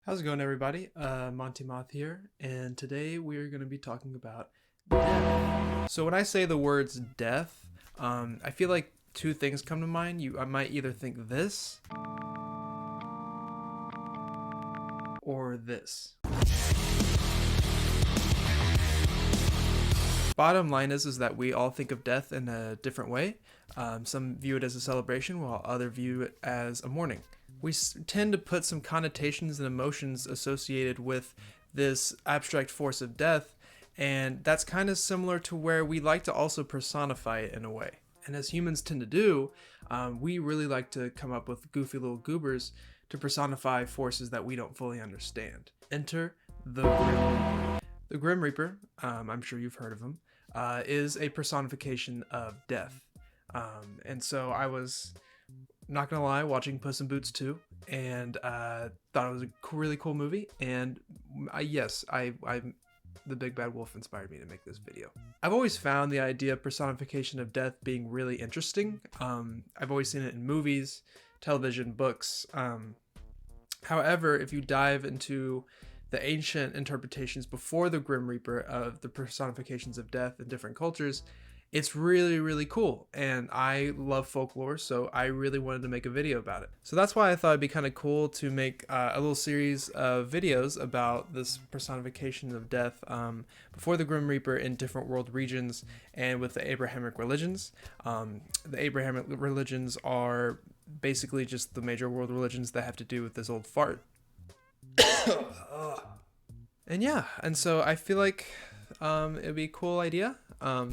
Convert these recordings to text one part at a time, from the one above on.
How's it going, everybody? Monty Moth here, and today we are going to be talking about death. So when I say the words death, I feel like two things come to mind. I might either think this or this. Bottom line is that we all think of death in a different way. Some view it as a celebration, while others view it as a mourning. We tend to put some connotations and emotions associated with this abstract force of death, and that's kind of similar to where we like to also personify it in a way. And as humans tend to do, we really like to come up with goofy little goobers to personify forces that we don't fully understand. Enter the Grim Reaper. The Grim Reaper, I'm sure you've heard of him, is a personification of death. And so I was, not gonna lie, watching Puss in Boots 2 and thought it was a really cool movie. And the Big Bad Wolf inspired me to make this video. I've always found the idea of personification of death being really interesting. I've always seen it in movies, television, books. However, if you dive into the ancient interpretations before the Grim Reaper of the personifications of death in different cultures, it's really, really cool. And I love folklore, so I really wanted to make a video about it. So that's why I thought it'd be kind of cool to make a little series of videos about this personification of death before the Grim Reaper in different world regions and with the Abrahamic religions. The Abrahamic religions are basically just the major world religions that have to do with this old fart. And so I feel like it'd be a cool idea.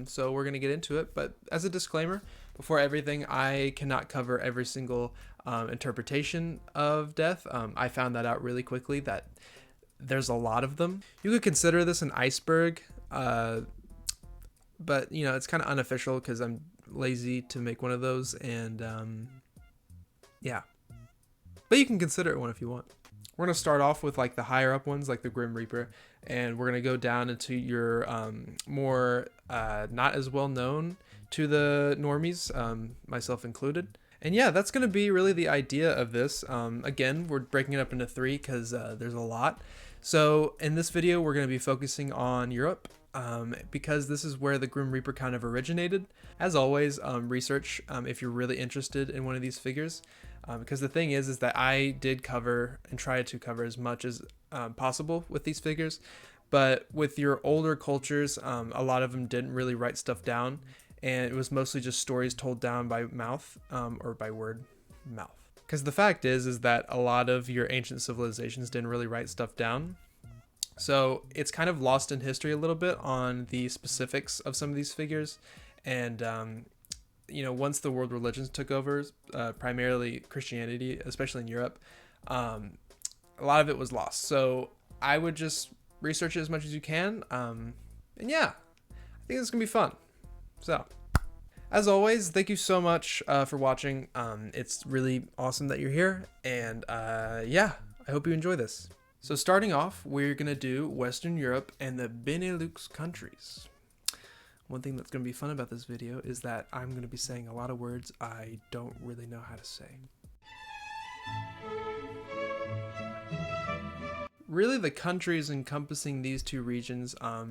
So we're going to get into it. But as a disclaimer, before everything, I cannot cover every single interpretation of death. I found that out really quickly, that there's a lot of them. You could consider this an iceberg, but it's kind of unofficial because I'm lazy to make one of those. And yeah, but you can consider it one if you want. We're going to start off with like the higher up ones, like the Grim Reaper, and we're going to go down into your more not as well known to the normies, myself included. And yeah, that's going to be really the idea of this. Again, we're breaking it up into three because there's a lot. So in this video, we're going to be focusing on Europe because this is where the Grim Reaper kind of originated. As always, research if you're really interested in one of these figures. Because the thing is that I did cover and try to cover as much as possible with these figures, but with your older cultures, a lot of them didn't really write stuff down, and it was mostly just stories told down by mouth or by word mouth. Because the fact is that a lot of your ancient civilizations didn't really write stuff down, so it's kind of lost in history a little bit on the specifics of some of these figures. And once the world religions took over, primarily Christianity, especially in Europe, a lot of it was lost. So I would just research it as much as you can. And yeah, I think it's going to be fun. So as always, thank you so much for watching. It's really awesome that you're here. And yeah, I hope you enjoy this. So starting off, we're going to do Western Europe and the Benelux countries. One thing that's going to be fun about this video is that I'm going to be saying a lot of words I don't really know how to say. Really, the countries encompassing these two regions are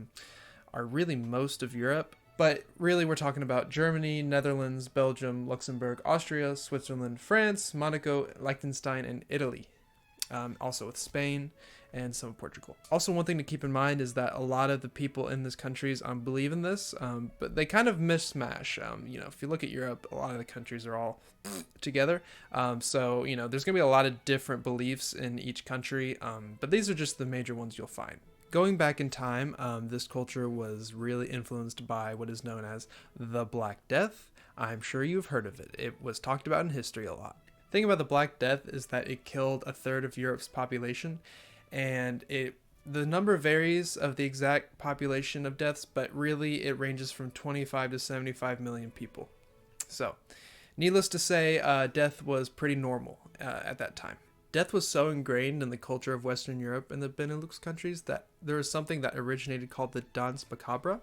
really most of Europe, but really we're talking about Germany, Netherlands, Belgium, Luxembourg, Austria, Switzerland, France, Monaco, Liechtenstein, and Italy. Also with Spain and some of Portugal. Also, one thing to keep in mind is that a lot of the people in these countries believe in this, but they kind of mishmash. If you look at Europe, a lot of the countries are all together. So there's going to be a lot of different beliefs in each country, but these are just the major ones you'll find. Going back in time, this culture was really influenced by what is known as the Black Death. I'm sure you've heard of it. It was talked about in history a lot. The thing about the Black Death is that it killed a third of Europe's population, and the number varies of the exact population of deaths, but really it ranges from 25 to 75 million people. So, needless to say, death was pretty normal at that time. Death was so ingrained in the culture of Western Europe and the Benelux countries that there was something that originated called the Danse Macabre,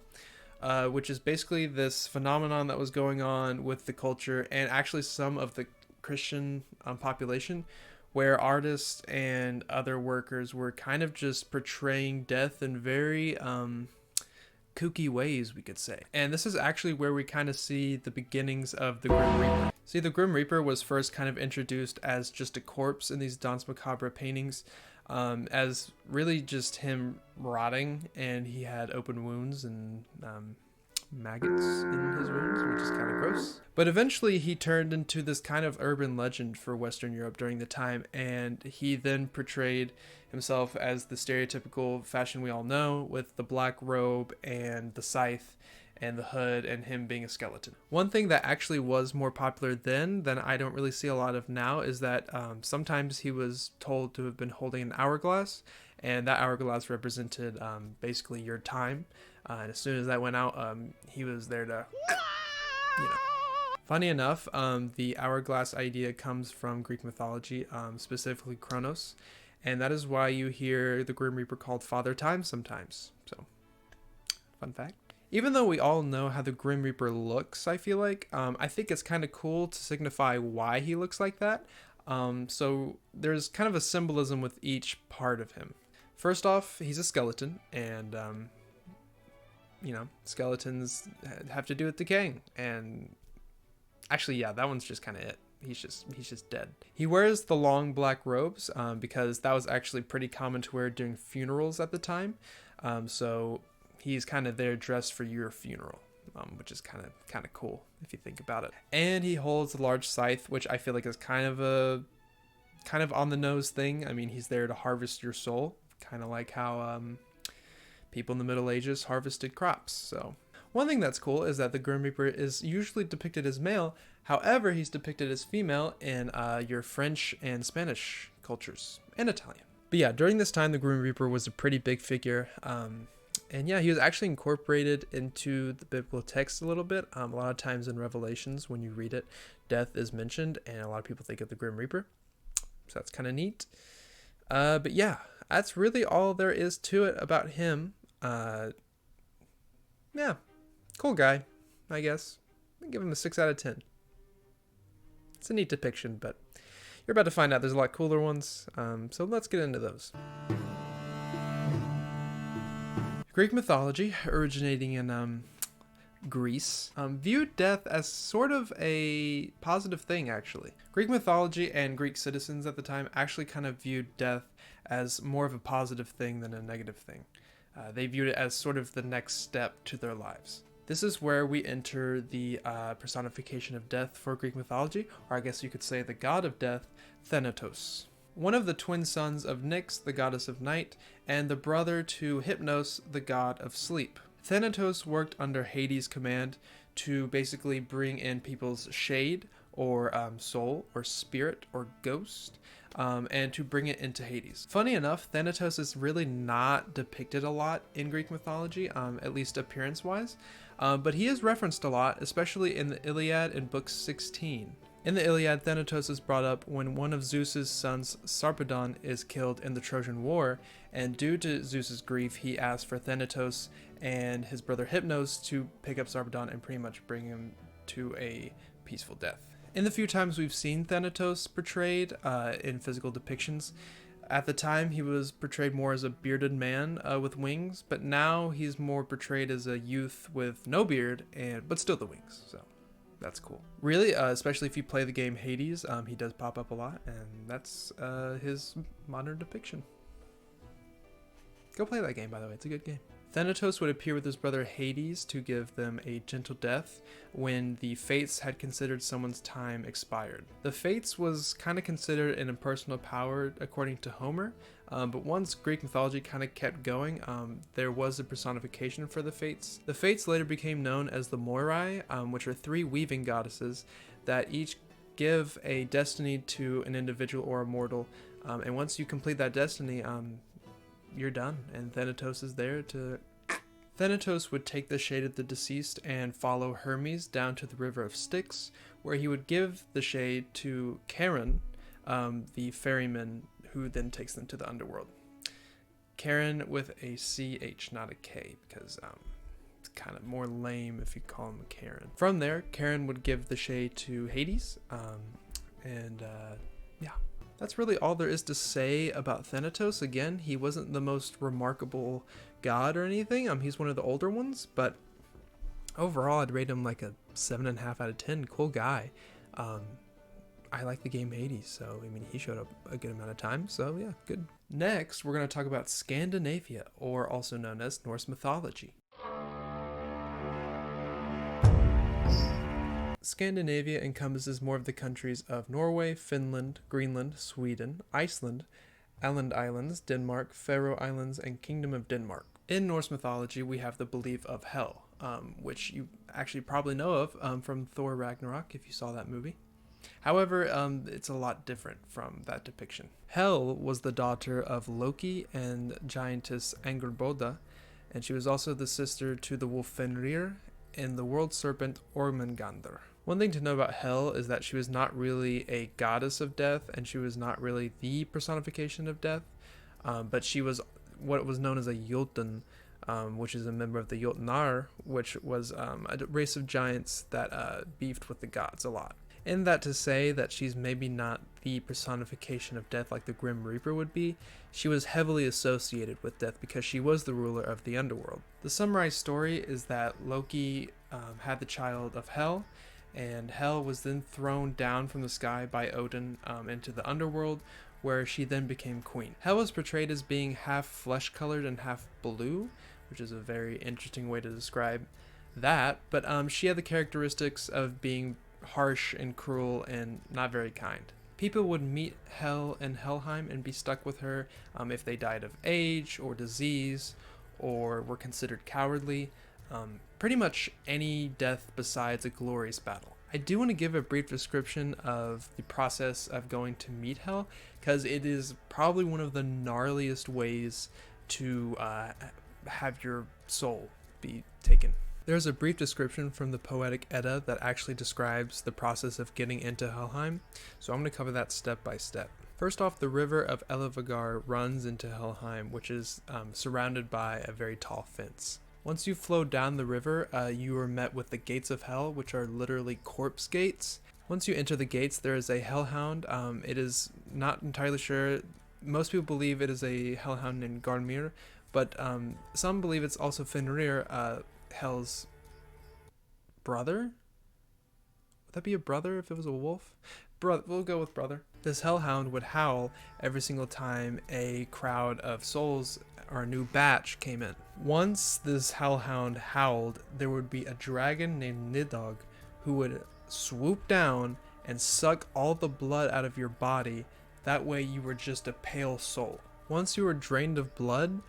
which is basically this phenomenon that was going on with the culture and actually some of the Christian population, where artists and other workers were kind of just portraying death in very kooky ways, we could say. And this is actually where we kind of see the beginnings of the Grim Reaper. See, the Grim Reaper was first kind of introduced as just a corpse in these Danse Macabre paintings, as really just him rotting, and he had open wounds and maggots in his wounds, which is kind of gross. But eventually he turned into this kind of urban legend for Western Europe during the time, and he then portrayed himself as the stereotypical fashion we all know, with the black robe and the scythe and the hood, and him being a skeleton. One thing that actually was more popular then than I don't really see a lot of now is that sometimes he was told to have been holding an hourglass, and that hourglass represented basically your time. And as soon as that went out, he was there to, you know. Funny enough, the hourglass idea comes from Greek mythology, specifically Kronos, and that is why you hear the Grim Reaper called Father Time sometimes. So, fun fact. Even though we all know how the Grim Reaper looks, I feel like, I think it's kind of cool to signify why he looks like that. So there's kind of a symbolism with each part of him. First off, he's a skeleton, and you know, skeletons have to do with decaying, and actually, yeah, that one's just kind of it. He's just dead. He wears the long black robes because that was actually pretty common to wear during funerals at the time. So he's kind of there dressed for your funeral, which is kind of cool if you think about it. And he holds a large scythe, which I feel like is kind of on the nose thing. I mean, he's there to harvest your soul, kind of like how people in the Middle Ages harvested crops. So one thing that's cool is that the Grim Reaper is usually depicted as male. However, he's depicted as female in your French and Spanish cultures, and Italian. But yeah, during this time, the Grim Reaper was a pretty big figure. And yeah, he was actually incorporated into the biblical text a little bit. A lot of times in Revelations, when you read it, death is mentioned, and a lot of people think of the Grim Reaper. So that's kind of neat. But yeah, that's really all there is to it about him. Yeah, cool guy, I guess. I'll give him a 6 out of 10. It's a neat depiction, but you're about to find out there's a lot cooler ones. So let's get into those. Greek mythology, originating in Greece, viewed death as sort of a positive thing, actually. Greek mythology and Greek citizens at the time actually kind of viewed death as more of a positive thing than a negative thing. They viewed it as sort of the next step to their lives. This is where we enter the personification of death for Greek mythology, or I guess you could say the god of death, Thanatos. One of the twin sons of Nyx, the goddess of night, and the brother to Hypnos, the god of sleep. Thanatos worked under Hades' command to basically bring in people's shade, or soul, or spirit, or ghost, and to bring it into Hades. Funny enough, Thanatos is really not depicted a lot in Greek mythology, at least appearance-wise, but he is referenced a lot, especially in the Iliad in Book 16. In the Iliad, Thanatos is brought up when one of Zeus's sons, Sarpedon, is killed in the Trojan War, and due to Zeus's grief, he asks for Thanatos and his brother Hypnos to pick up Sarpedon and pretty much bring him to a peaceful death. In the few times we've seen Thanatos portrayed in physical depictions, at the time he was portrayed more as a bearded man with wings, but now he's more portrayed as a youth with no beard, but still the wings, so that's cool. Really, especially if you play the game Hades, he does pop up a lot, and that's his modern depiction. Go play that game, by the way, it's a good game. Thanatos would appear with his brother Hades to give them a gentle death when the Fates had considered someone's time expired. The Fates was kind of considered an impersonal power according to Homer, but once Greek mythology kind of kept going, there was a personification for the Fates. The Fates later became known as the Moirai, which are 3 weaving goddesses that each give a destiny to an individual or a mortal, and once you complete that destiny, you're done, and Thanatos is there to... Thanatos would take the shade of the deceased and follow Hermes down to the river of Styx, where he would give the shade to Charon, the ferryman, who then takes them to the underworld. Charon with a CH, not a K, because it's kind of more lame if you call him Charon. From there, Charon would give the shade to Hades, yeah. That's really all there is to say about Thanatos. Again, he wasn't the most remarkable god or anything. He's one of the older ones, but overall, I'd rate him like a 7.5 out of 10. Cool guy. I like the game Hades, so I mean, he showed up a good amount of time, so yeah, good. Next, we're going to talk about Scandinavia, or also known as Norse mythology. Scandinavia encompasses more of the countries of Norway, Finland, Greenland, Sweden, Iceland, Åland Islands, Denmark, Faroe Islands, and Kingdom of Denmark. In Norse mythology, we have the belief of Hel, which you actually probably know of from Thor Ragnarok, if you saw that movie. However, it's a lot different from that depiction. Hel was the daughter of Loki and giantess Angerboda, and she was also the sister to the wolf Fenrir and the world serpent Ormengandr. One thing to know about Hel is that she was not really a goddess of death, and she was not really the personification of death, but she was what was known as a Jotun, which is a member of the Jotnar, which was a race of giants that beefed with the gods a lot. In that to say that she's maybe not the personification of death like the Grim Reaper would be, she was heavily associated with death because she was the ruler of the underworld. The summarized story is that Loki had the child of Hel, and Hel was then thrown down from the sky by Odin into the underworld, where she then became queen. Hel was portrayed as being half flesh-colored and half blue, which is a very interesting way to describe that, but she had the characteristics of being harsh and cruel and not very kind. People would meet Hel in Helheim and be stuck with her if they died of age or disease or were considered cowardly. Pretty much any death besides a glorious battle. I do want to give a brief description of the process of going to meet Hel, because it is probably one of the gnarliest ways to have your soul be taken. There's a brief description from the Poetic Edda that actually describes the process of getting into Helheim, so I'm going to cover that step by step. First off, the river of Elevagar runs into Helheim, which is surrounded by a very tall fence. Once you flow down the river, you are met with the gates of Hell, which are literally corpse gates. Once you enter the gates, there is a hellhound. It is not entirely sure. Most people believe it is a hellhound named Garmir, but some believe it's also Fenrir, Hel's brother? Would that be a brother if it was a wolf? We'll go with brother. This hellhound would howl every single time a crowd of souls or a new batch came in. Once this hellhound howled, there would be a dragon named Nidog who would swoop down and suck all the blood out of your body. That way you were just a pale soul. Once you were drained of blood,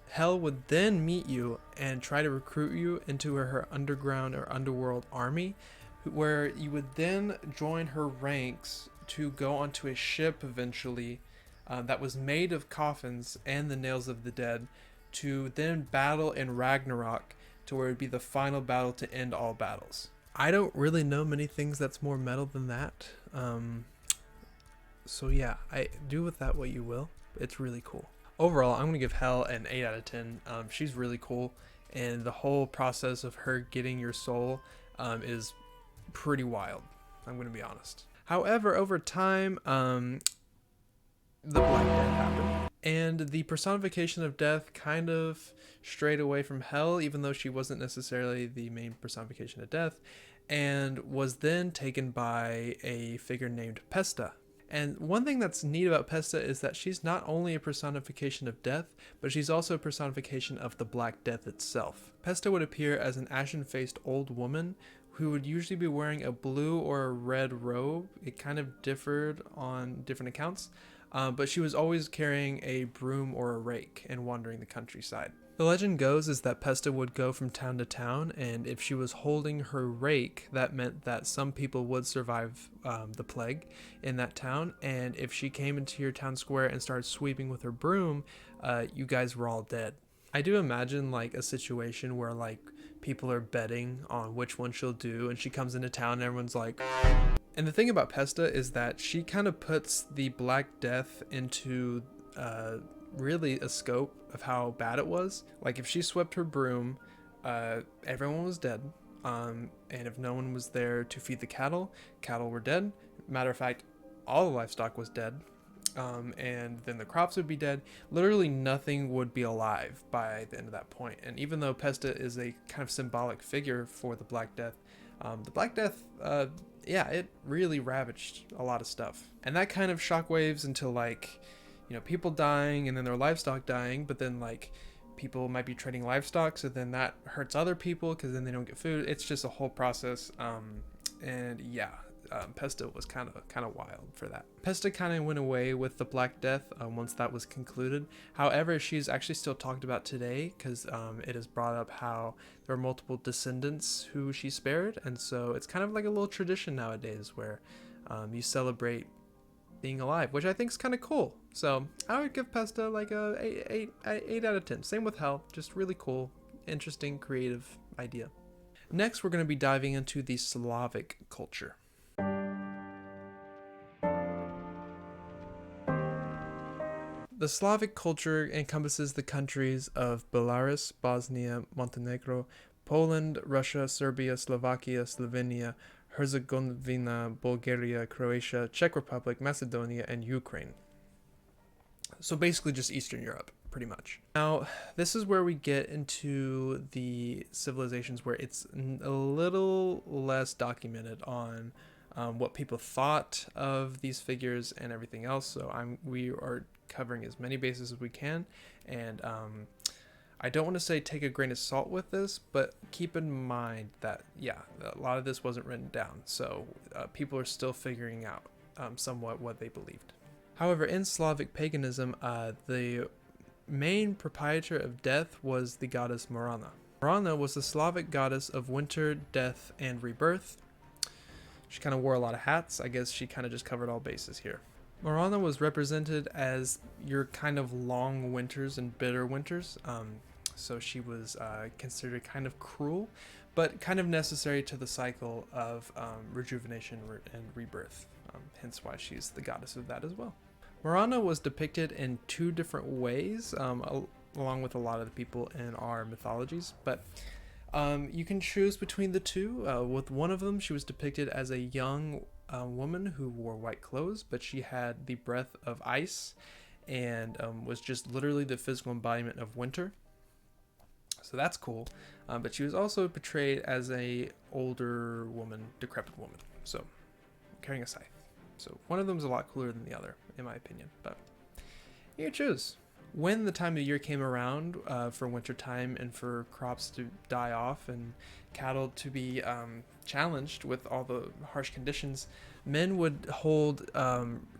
Hel would then meet you and try to recruit you into her underground or underworld army, where you would then join her ranks to go onto a ship eventually that was made of coffins and the nails of the dead, to then battle in Ragnarok, to where it would be the final battle to end all battles. I don't really know many things that's more metal than that. So yeah, I do with that what you will. It's really cool. Overall, I'm going to give Hel an 8 out of 10. She's really cool, and the whole process of her getting your soul is pretty wild. I'm going to be honest. However, over time, the Black Death happened, and the personification of death kind of strayed away from Hel, even though she wasn't necessarily the main personification of death, and was then taken by a figure named Pesta. And one thing that's neat about Pesta is that she's not only a personification of death, but she's also a personification of the Black Death itself. Pesta would appear as an ashen-faced old woman who would usually be wearing a blue or a red robe. It kind of differed on different accounts, but she was always carrying a broom or a rake and wandering the countryside. The legend goes is that Pesta would go from town to town, and if she was holding her rake, that meant that some people would survive the plague in that town, and if she came into your town square and started sweeping with her broom, you guys were all dead. I do imagine like a situation where like people are betting on which one she'll do, and she comes into town and everyone's like... And the thing about Pesta is that she kind of puts the Black Death into really a scope of how bad it was. Like if she swept her broom, everyone was dead, and if no one was there to feed the cattle, cattle were dead. Matter of fact, all the livestock was dead. and then the crops would be dead. Literally nothing would be alive by the end of that point. And even though Pesta is a kind of symbolic figure for the Black Death, yeah, it really ravaged a lot of stuff. And that kind of shockwaves until, like, you know, people dying and then their livestock dying, but then, like, people might be trading livestock, so then that hurts other people because then they don't get food. It's just a whole process. And yeah, Pesta was kind of wild for that. Pesta kind of went away with the Black Death once that was concluded. However, she's actually still talked about today because it is brought up how there are multiple descendants who she spared, and so it's kind of like a little tradition nowadays where you celebrate being alive, which I think is kind of cool. So I would give Pesta like a 8 out of 10. Same with Hell, just really cool, interesting, creative idea. Next, we're going to be diving into the Slavic culture. The Slavic culture encompasses the countries of Belarus, Bosnia, Montenegro, Poland, Russia, Serbia, Slovakia, Slovenia, Herzegovina, Bulgaria, Croatia, Czech Republic, Macedonia, and Ukraine. So basically just Eastern Europe, pretty much. Now, this is where we get into the civilizations where it's a little less documented on what people thought of these figures and everything else. So we are covering as many bases as we can, and I don't want to say take a grain of salt with this, but keep in mind that, yeah, a lot of this wasn't written down, so people are still figuring out somewhat what they believed. However, in Slavic paganism, the main proprietor of death was the goddess Morana. Morana was the Slavic goddess of winter, death, and rebirth. She kind of wore a lot of hats. I guess she kind of just covered all bases here. Morana was represented as your kind of long winters and bitter winters. So she was considered kind of cruel, but kind of necessary to the cycle of rejuvenation and rebirth. Hence why she's the goddess of that as well. Morana was depicted in 2 different ways, along with a lot of the people in our mythologies, but you can choose between the 2. With one of them, she was depicted as a young woman who wore white clothes, but she had the breath of ice and was just literally the physical embodiment of winter. So that's cool. But she was also portrayed as a older woman, decrepit woman, so carrying a scythe. So one of them is a lot cooler than the other, in my opinion, but you choose. When the time of year came around for winter time and for crops to die off and cattle to be challenged with all the harsh conditions, men would hold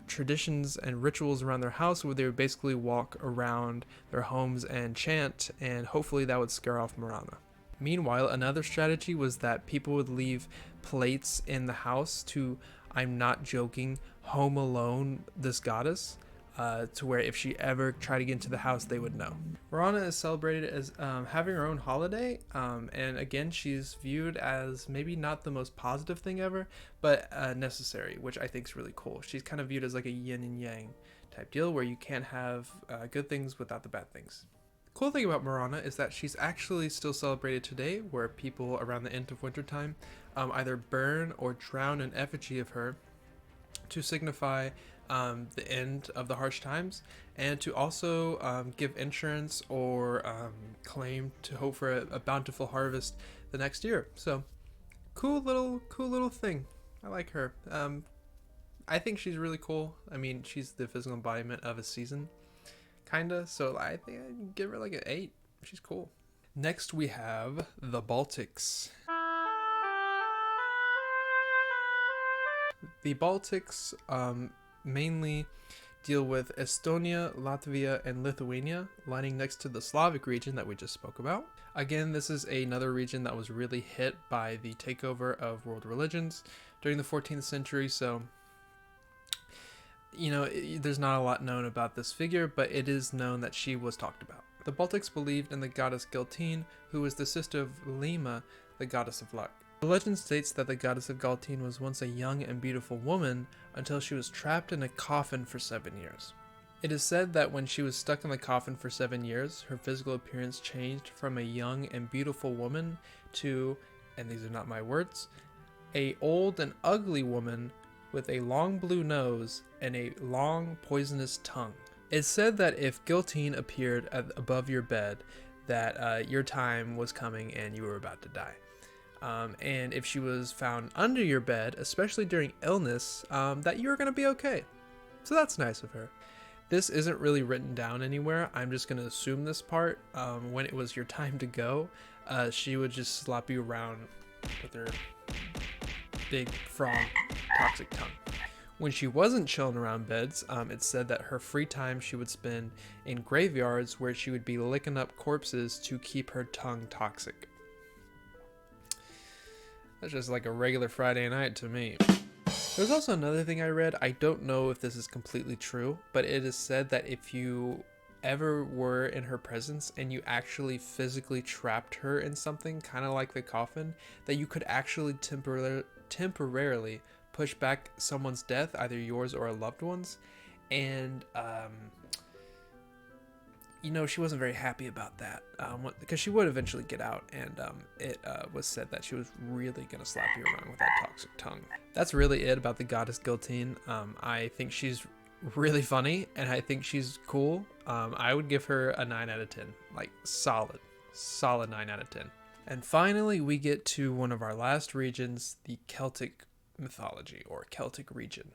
traditions and rituals around their house where they would basically walk around their homes and chant, and hopefully that would scare off Morana. Meanwhile, another strategy was that people would leave plates in the house to, I'm not joking, home alone this goddess, to where if she ever tried to get into the house, they would know. Morana is celebrated as having her own holiday, and again, she's viewed as maybe not the most positive thing ever, but necessary, which I think is really cool. She's kind of viewed as like a yin and yang type deal, where you can't have good things without the bad things. The cool thing about Morana is that she's actually still celebrated today, where people around the end of wintertime either burn or drown an effigy of her to signify the end of the harsh times, and to also give insurance or claim to hope for a bountiful harvest the next year. So cool little thing. I like her. I think she's really cool. I mean, she's the physical embodiment of a season, kinda, so I think I'd give her like an 8. She's cool. Next we have the Baltics. The Baltics mainly deal with Estonia, Latvia, and Lithuania, lying next to the Slavic region that we just spoke about. Again, this is another region that was really hit by the takeover of world religions during the 14th century, so you know, there's not a lot known about this figure, but it is known that she was talked about. The Baltics believed in the goddess Giltiné, who was the sister of Lima, the goddess of luck. The legend states that the goddess of Giltiné was once a young and beautiful woman until she was trapped in a coffin for 7 years. It is said that when she was stuck in the coffin for 7 years, her physical appearance changed from a young and beautiful woman to, and these are not my words, a old and ugly woman with a long blue nose and a long poisonous tongue. It's said that if Giltiné appeared above your bed, that your time was coming and you were about to die. And if she was found under your bed, especially during illness, that you were going to be okay. So that's nice of her. This isn't really written down anywhere. I'm just going to assume this part. When it was your time to go, she would just slap you around with her big frog toxic tongue. When she wasn't chilling around beds, it's said that her free time she would spend in graveyards where she would be licking up corpses to keep her tongue toxic. That's just like a regular Friday night to me. There's also another thing I read. I don't know if this is completely true, but it is said that if you ever were in her presence and you actually physically trapped her in something, kind of like the coffin, that you could actually temporarily push back someone's death, either yours or a loved one's. And she wasn't very happy about that, because she would eventually get out, and it was said that she was really gonna slap you around with that toxic tongue. That's really it about the goddess Giltiné. I think she's really funny, and I think she's cool. I would give her a 9 out of 10, like solid 9 out of 10. And finally, we get to one of our last regions, the Celtic mythology, or Celtic region.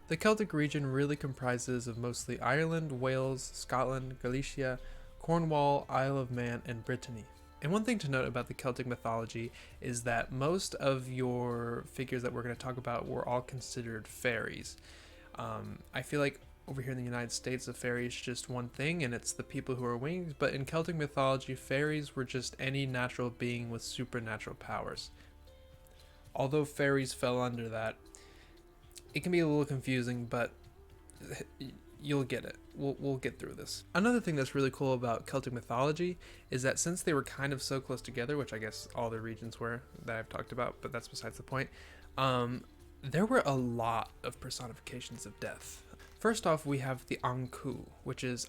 The Celtic region really comprises of mostly Ireland, Wales, Scotland, Galicia, Cornwall, Isle of Man, and Brittany. And one thing to note about the Celtic mythology is that most of your figures that we're going to talk about were all considered fairies. I feel like over here in the United States, a fairy is just one thing, and it's the people who are winged. But in Celtic mythology, fairies were just any natural being with supernatural powers. Although fairies fell under that, it can be a little confusing, but you'll get it. We'll get through this. Another thing that's really cool about Celtic mythology is that since they were kind of so close together, which I guess all the regions were that I've talked about, but that's besides the point, there were a lot of personifications of death. First off, we have the Ankou, which is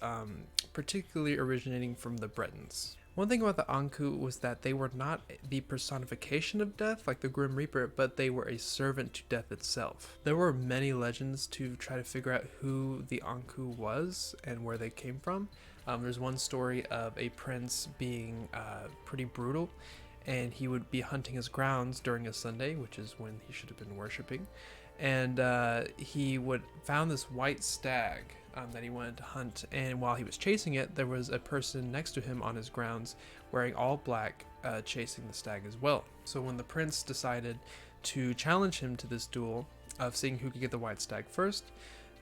particularly originating from the Bretons. One thing about the Ankou was that they were not the personification of death, like the Grim Reaper, but they were a servant to death itself. There were many legends to try to figure out who the Ankou was and where they came from. There's one story of a prince being pretty brutal, and he would be hunting his grounds during a Sunday, which is when he should have been worshiping. And he would found this white stag that he wanted to hunt, and while he was chasing it, there was a person next to him on his grounds wearing all black, chasing the stag as well. So when the prince decided to challenge him to this duel of seeing who could get the white stag first,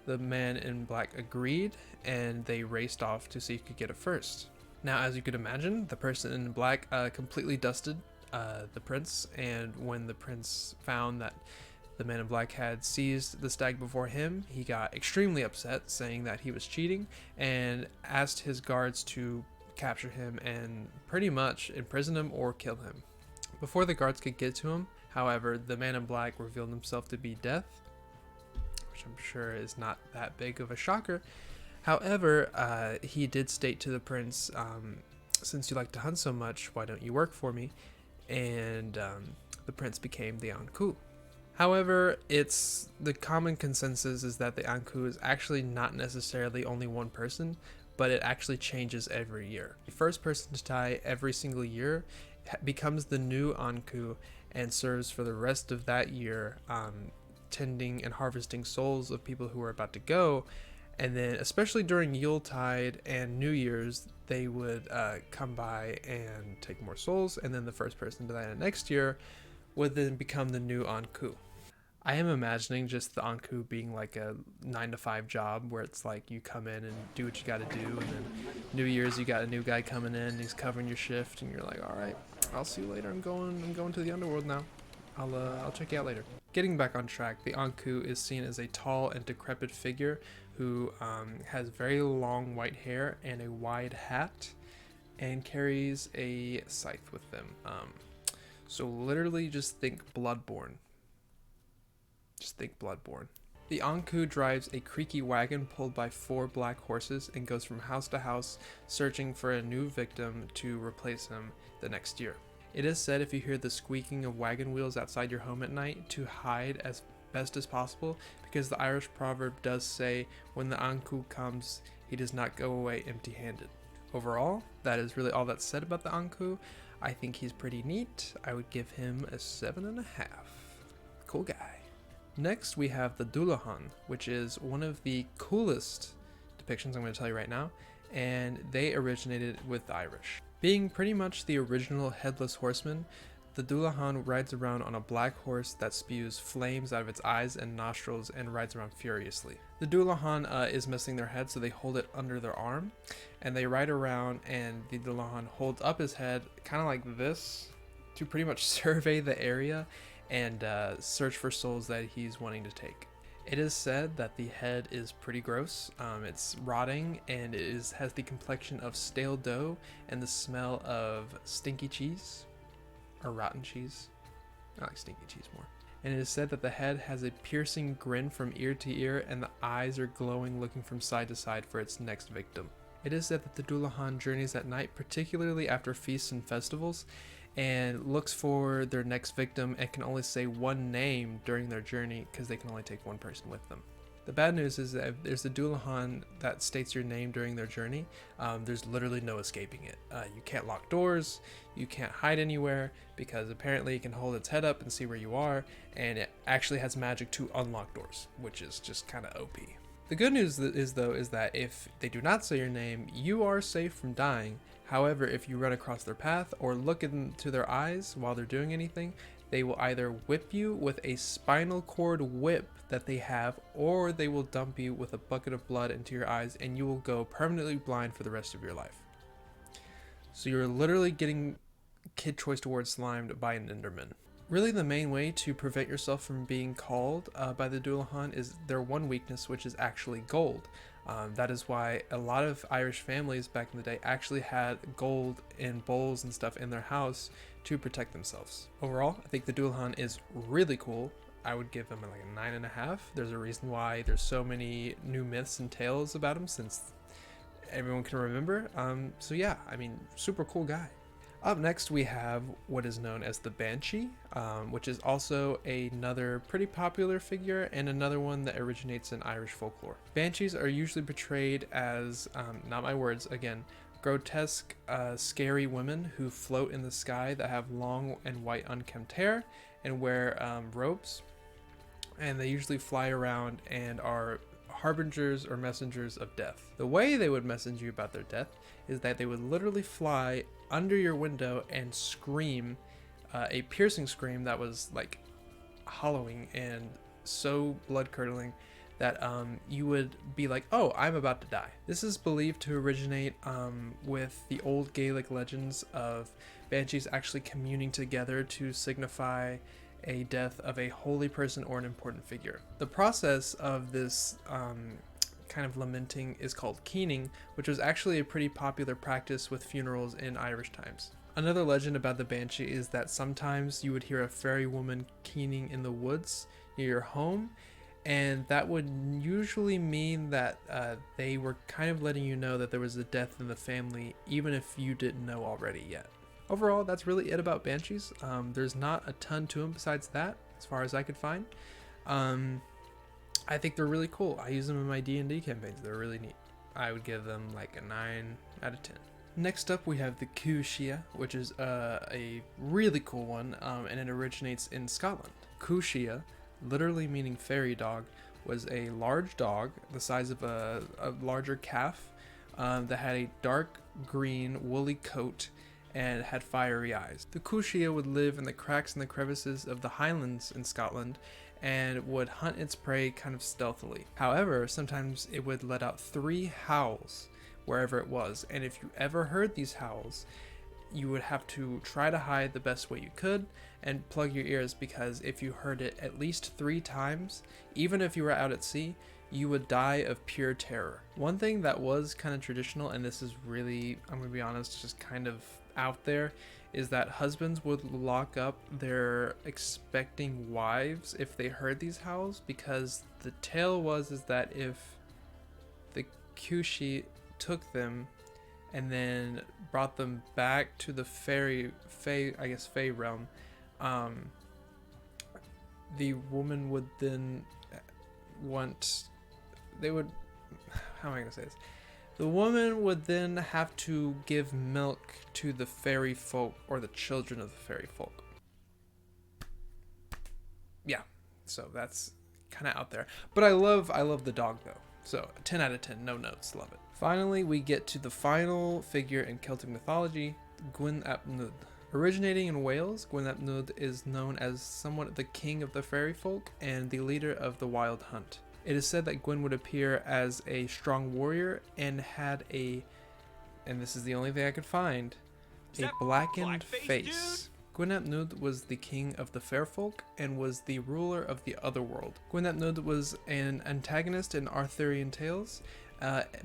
the man in black agreed, and they raced off to see who could get it first. Now, as you could imagine, the person in black completely dusted the prince, and when the prince found that the man in black had seized the stag before him, he got extremely upset, saying that he was cheating, and asked his guards to capture him and pretty much imprison him or kill him. Before the guards could get to him, however, the man in black revealed himself to be Death, which I'm sure is not that big of a shocker. However, he did state to the prince, since you like to hunt so much, why don't you work for me? And the prince became the Ankou. However, it's the common consensus is that the Ankou is actually not necessarily only one person, but it actually changes every year. The first person to die every single year becomes the new Ankou and serves for the rest of that year, tending and harvesting souls of people who are about to go. And then, especially during Yuletide and New Year's, they would come by and take more souls, and then the first person to die the next year would then become the new Ankou. I am imagining just the Ankou being like a 9-to-5 job where it's like you come in and do what you got to do, and then New Year's you got a new guy coming in, he's covering your shift, and you're like, all right, I'll see you later. I'm going to the underworld now. I'll check you out later. Getting back on track, the Ankou is seen as a tall and decrepit figure who has very long white hair and a wide hat, and carries a scythe with them. So literally just think Bloodborne. Just think Bloodborne. The Ankou drives a creaky wagon pulled by 4 black horses and goes from house to house searching for a new victim to replace him the next year. It is said if you hear the squeaking of wagon wheels outside your home at night to hide as best as possible, because the Irish proverb does say when the Ankou comes, he does not go away empty-handed. Overall, that is really all that's said about the Ankou. I think he's pretty neat. I would give him a 7.5. Cool guy. Next, we have the Dullahan, which is one of the coolest depictions I'm going to tell you right now, and they originated with the Irish. Being pretty much the original headless horseman, the Dullahan rides around on a black horse that spews flames out of its eyes and nostrils and rides around furiously. The Dullahan is missing their head, so they hold it under their arm, and they ride around, and the Dullahan holds up his head kind of like this to pretty much survey the area and search for souls that he's wanting to take. It is said that the head is pretty gross. It's rotting, and it has the complexion of stale dough and the smell of stinky cheese. Or rotten cheese. I like stinky cheese more. And it is said that the head has a piercing grin from ear to ear, and the eyes are glowing, looking from side to side for its next victim. It is said that the Dullahan journeys at night, particularly after feasts and festivals, and looks for their next victim and can only say one name during their journey because they can only take one person with them. The bad news is that if there's a Dullahan that states your name during their journey, there's literally no escaping it. You can't lock doors, you can't hide anywhere, because apparently it can hold its head up and see where you are, and it actually has magic to unlock doors, which is just kind of OP. The good news is that if they do not say your name, you are safe from dying. However, if you run across their path or look into their eyes while they're doing anything, they will either whip you with a spinal cord whip that they have, or they will dump you with a bucket of blood into your eyes, and you will go permanently blind for the rest of your life. So you're literally getting kid choice towards slimed by an Enderman. Really, the main way to prevent yourself from being called by the Dullahan is their one weakness, which is actually gold. That is why a lot of Irish families back in the day actually had gold in bowls and stuff in their house to protect themselves. Overall, I think the Dullahan is really cool. I would give him like a 9.5. There's a reason why there's so many new myths and tales about him, since everyone can remember. So yeah, I mean, super cool guy. Up next, we have what is known as the Banshee, which is also another pretty popular figure and another one that originates in Irish folklore. Banshees are usually portrayed as, not my words, again, grotesque, scary women who float in the sky that have long and white unkempt hair and wear robes. And they usually fly around and are harbingers or messengers of death. The way they would message you about their death is that they would literally fly under your window and scream a piercing scream that was like hollowing and so blood curdling that you would be like, oh, I'm about to die. This is believed to originate with the old Gaelic legends of banshees actually communing together to signify a death of a holy person or an important figure. The process of this kind of lamenting is called keening, which was actually a pretty popular practice with funerals in Irish times. Another legend about the banshee is that sometimes you would hear a fairy woman keening in the woods near your home, and that would usually mean that they were kind of letting you know that there was a death in the family, even if you didn't know already yet. Overall, that's really it about banshees. There's not a ton to them besides that, as far as I could find. I think they're really cool. I use them in my D&D campaigns. They're really neat. I would give them like a 9 out of 10. Next up, we have the Cù-Sìth, which is a really cool one, and it originates in Scotland. Cù-Sìth, literally meaning fairy dog, was a large dog the size of a larger calf that had a dark green woolly coat and had fiery eyes. The Cù-Sìth would live in the cracks and the crevices of the Highlands in Scotland and would hunt its prey kind of stealthily. However, sometimes it would let out 3 howls wherever it was, and if you ever heard these howls, you would have to try to hide the best way you could and plug your ears, because if you heard it at least 3 times, even if you were out at sea, you would die of pure terror. One thing that was kind of traditional, and this is really, I'm gonna be honest, just kind of out there, is that husbands would lock up their expecting wives if they heard these howls, because the tale is that if the Cù-Sìth took them and then brought them back to the fey realm, the woman would then how am I going to say this? The woman would then have to give milk to the fairy folk, or the children of the fairy folk. Yeah, so that's kind of out there. But I love the dog though. So 10 out of 10, no notes, love it. Finally, we get to the final figure in Celtic mythology, Gwyn ap Nudd. Originating in Wales, Gwyn ap Nudd is known as somewhat the king of the fairy folk and the leader of the wild hunt. It is said that Gwyn would appear as a strong warrior and had and this is the only thing I could find, a blackened face. Gwyn ap Nudd was the king of the fair folk and was the ruler of the otherworld. Gwyn ap Nudd was an antagonist in Arthurian tales,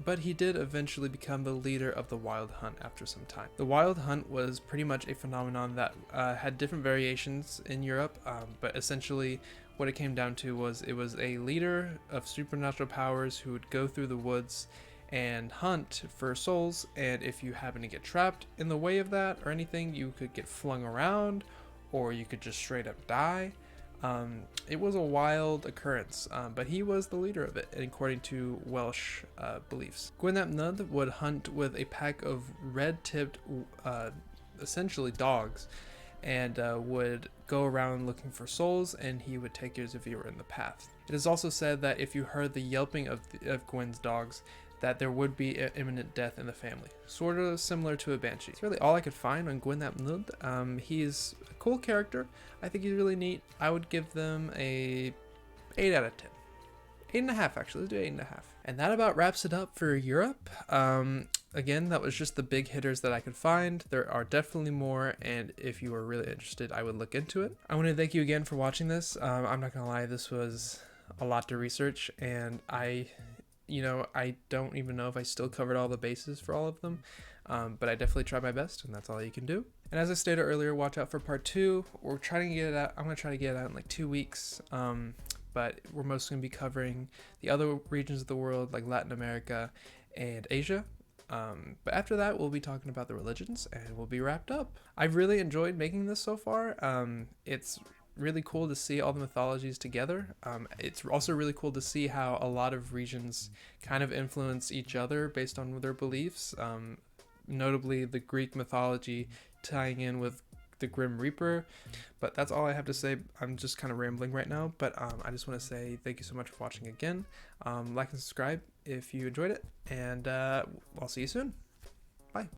but he did eventually become the leader of the wild hunt after some time. The wild hunt was pretty much a phenomenon that had different variations in Europe, but essentially what it came down to was it was a leader of supernatural powers who would go through the woods and hunt for souls, and if you happen to get trapped in the way of that or anything, you could get flung around, or you could just straight up die. It was a wild occurrence, but he was the leader of it, according to Welsh beliefs. Gwyn ap Nudd would hunt with a pack of red-tipped, essentially dogs, and would go around looking for souls, and he would take yours if you were in the path. It is also said that if you heard the yelping of Gwyn's dogs, that there would be imminent death in the family, sort of similar to a banshee. It's really all I could find on Gwyn ap Nudd. He's a cool character. I think he's really neat. I would give them a 8 out of 10. 8.5 actually, let's do 8.5. And that about wraps it up for Europe. Again, that was just the big hitters that I could find. There are definitely more, and if you were really interested, I would look into it. I want to thank you again for watching this. I'm not gonna lie, this was a lot to research, and I don't even know if I still covered all the bases for all of them, but I definitely tried my best, and that's all you can do. And as I stated earlier, watch out for part 2. We're trying to get it out. I'm gonna try to get it out in like 2 weeks. But we're mostly going to be covering the other regions of the world, like Latin America and Asia. But after that, we'll be talking about the religions, and we'll be wrapped up. I've really enjoyed making this so far. It's really cool to see all the mythologies together. It's also really cool to see how a lot of regions kind of influence each other based on their beliefs. Notably, the Greek mythology tying in with the Grim Reaper. But that's all I have to say. I'm just kind of rambling right now, but I just want to say thank you so much for watching again. Like and subscribe if you enjoyed it, and I'll see you soon.